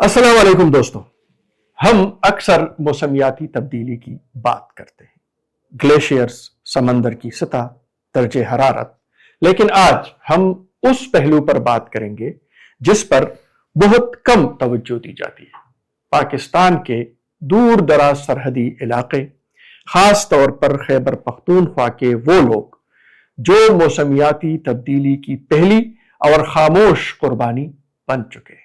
السلام علیکم دوستو، ہم اکثر موسمیاتی تبدیلی کی بات کرتے ہیں، گلیشیئرز، سمندر کی سطح، درجہ حرارت، لیکن آج ہم اس پہلو پر بات کریں گے جس پر بہت کم توجہ دی جاتی ہے۔ پاکستان کے دور دراز سرحدی علاقے، خاص طور پر خیبر پختونخوا کے وہ لوگ جو موسمیاتی تبدیلی کی پہلی اور خاموش قربانی بن چکے ہیں۔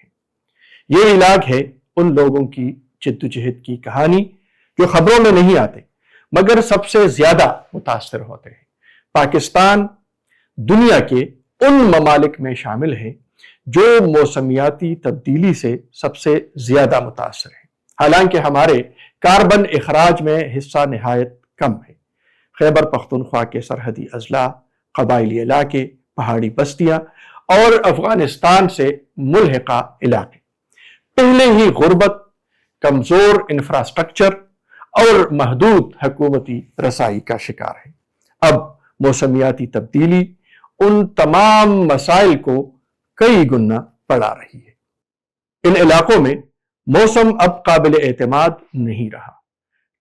یہ علاج ہے ان لوگوں کی جدوجہد کی کہانی جو خبروں میں نہیں آتے مگر سب سے زیادہ متاثر ہوتے ہیں۔ پاکستان دنیا کے ان ممالک میں شامل ہے جو موسمیاتی تبدیلی سے سب سے زیادہ متاثر ہیں، حالانکہ ہمارے کاربن اخراج میں حصہ نہایت کم ہے۔ خیبر پختونخوا کے سرحدی اضلاع، قبائلی علاقے، پہاڑی بستیاں اور افغانستان سے ملحقہ علاقے پہلے ہی غربت، کمزور انفراسٹرکچر اور محدود حکومتی رسائی کا شکار ہے۔ اب موسمیاتی تبدیلی ان تمام مسائل کو کئی گنا بڑھا رہی ہے۔ ان علاقوں میں موسم اب قابل اعتماد نہیں رہا،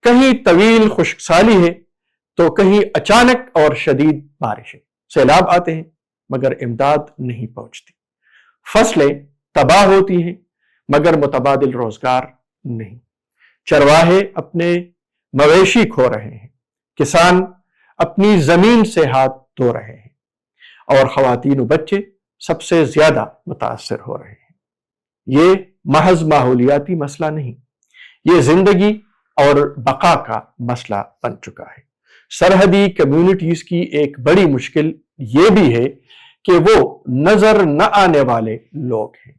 کہیں طویل خشک سالی ہے تو کہیں اچانک اور شدید بارشیں، سیلاب آتے ہیں مگر امداد نہیں پہنچتی، فصلیں تباہ ہوتی ہیں مگر متبادل روزگار نہیں، چرواہے اپنے مویشی کھو رہے ہیں، کسان اپنی زمین سے ہاتھ دھو رہے ہیں اور خواتین و بچے سب سے زیادہ متاثر ہو رہے ہیں۔ یہ محض ماحولیاتی مسئلہ نہیں، یہ زندگی اور بقا کا مسئلہ بن چکا ہے۔ سرحدی کمیونٹیز کی ایک بڑی مشکل یہ بھی ہے کہ وہ نظر نہ آنے والے لوگ ہیں۔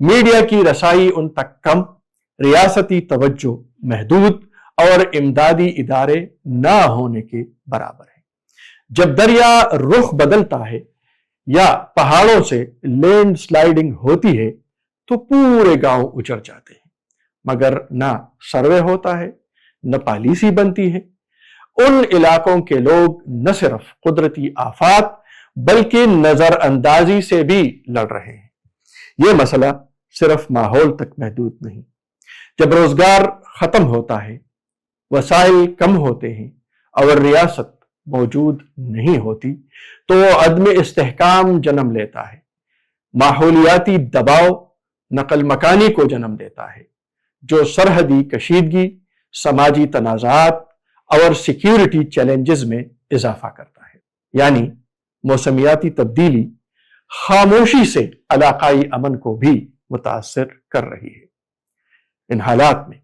میڈیا کی رسائی ان تک کم، ریاستی توجہ محدود اور امدادی ادارے نہ ہونے کے برابر ہے۔ جب دریا رخ بدلتا ہے یا پہاڑوں سے لینڈ سلائیڈنگ ہوتی ہے تو پورے گاؤں اجڑ جاتے ہیں، مگر نہ سروے ہوتا ہے نہ پالیسی بنتی ہے۔ ان علاقوں کے لوگ نہ صرف قدرتی آفات بلکہ نظر اندازی سے بھی لڑ رہے ہیں۔ یہ مسئلہ صرف ماحول تک محدود نہیں۔ جب روزگار ختم ہوتا ہے، وسائل کم ہوتے ہیں اور ریاست موجود نہیں ہوتی تو عدم استحکام جنم لیتا ہے۔ ماحولیاتی دباؤ نقل مکانی کو جنم دیتا ہے جو سرحدی کشیدگی، سماجی تنازعات اور سیکیورٹی چیلنجز میں اضافہ کرتا ہے۔ یعنی موسمیاتی تبدیلی خاموشی سے علاقائی امن کو بھی متاثر کر رہی ہے۔ ان حالات میں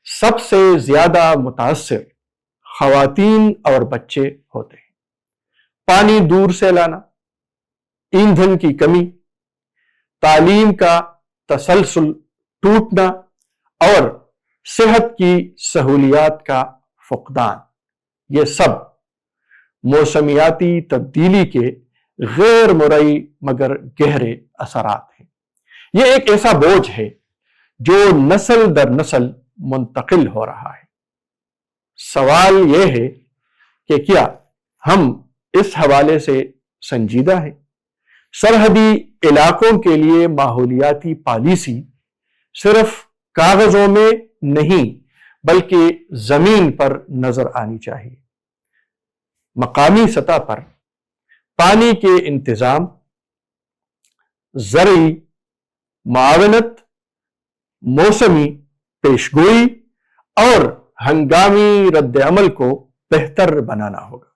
سب سے زیادہ متاثر خواتین اور بچے ہوتے ہیں۔ پانی دور سے لانا، ایندھن کی کمی، تعلیم کا تسلسل ٹوٹنا اور صحت کی سہولیات کا فقدان، یہ سب موسمیاتی تبدیلی کے غیر مرئی مگر گہرے اثرات ہیں۔ یہ ایک ایسا بوجھ ہے جو نسل در نسل منتقل ہو رہا ہے۔ سوال یہ ہے کہ کیا ہم اس حوالے سے سنجیدہ ہیں؟ سرحدی علاقوں کے لیے ماحولیاتی پالیسی صرف کاغذوں میں نہیں بلکہ زمین پر نظر آنی چاہیے۔ مقامی سطح پر پانی کے انتظام، زرعی معاونت، موسمی پیشگوئی اور ہنگامی رد عمل کو بہتر بنانا ہوگا،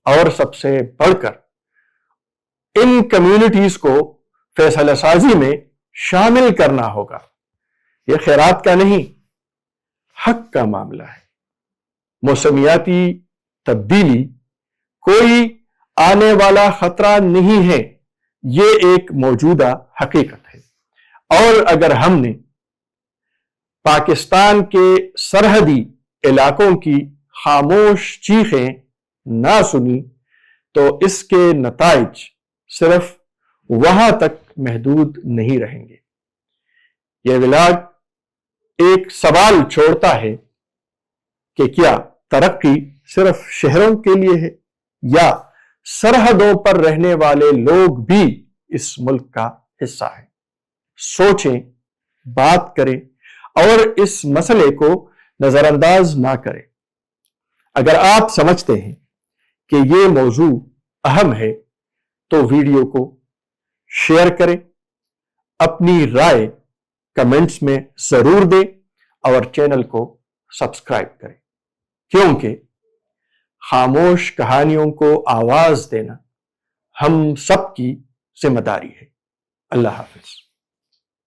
اور سب سے بڑھ کر ان کمیونٹیز کو فیصلہ سازی میں شامل کرنا ہوگا۔ یہ خیرات کا نہیں، حق کا معاملہ ہے۔ موسمیاتی تبدیلی کوئی آنے والا خطرہ نہیں ہے، یہ ایک موجودہ حقیقت ہے، اور اگر ہم نے پاکستان کے سرحدی علاقوں کی خاموش چیخیں نہ سنی تو اس کے نتائج صرف وہاں تک محدود نہیں رہیں گے۔ یہ ولاگ ایک سوال چھوڑتا ہے کہ کیا ترقی صرف شہروں کے لیے ہے یا سرحدوں پر رہنے والے لوگ بھی اس ملک کا حصہ ہیں؟ سوچیں، بات کریں اور اس مسئلے کو نظر انداز نہ کریں۔ اگر آپ سمجھتے ہیں کہ یہ موضوع اہم ہے تو ویڈیو کو شیئر کریں، اپنی رائے کمنٹس میں ضرور دیں اور چینل کو سبسکرائب کریں، کیونکہ خاموش کہانیوں کو آواز دینا ہم سب کی ذمہ داری ہے۔ اللہ حافظ۔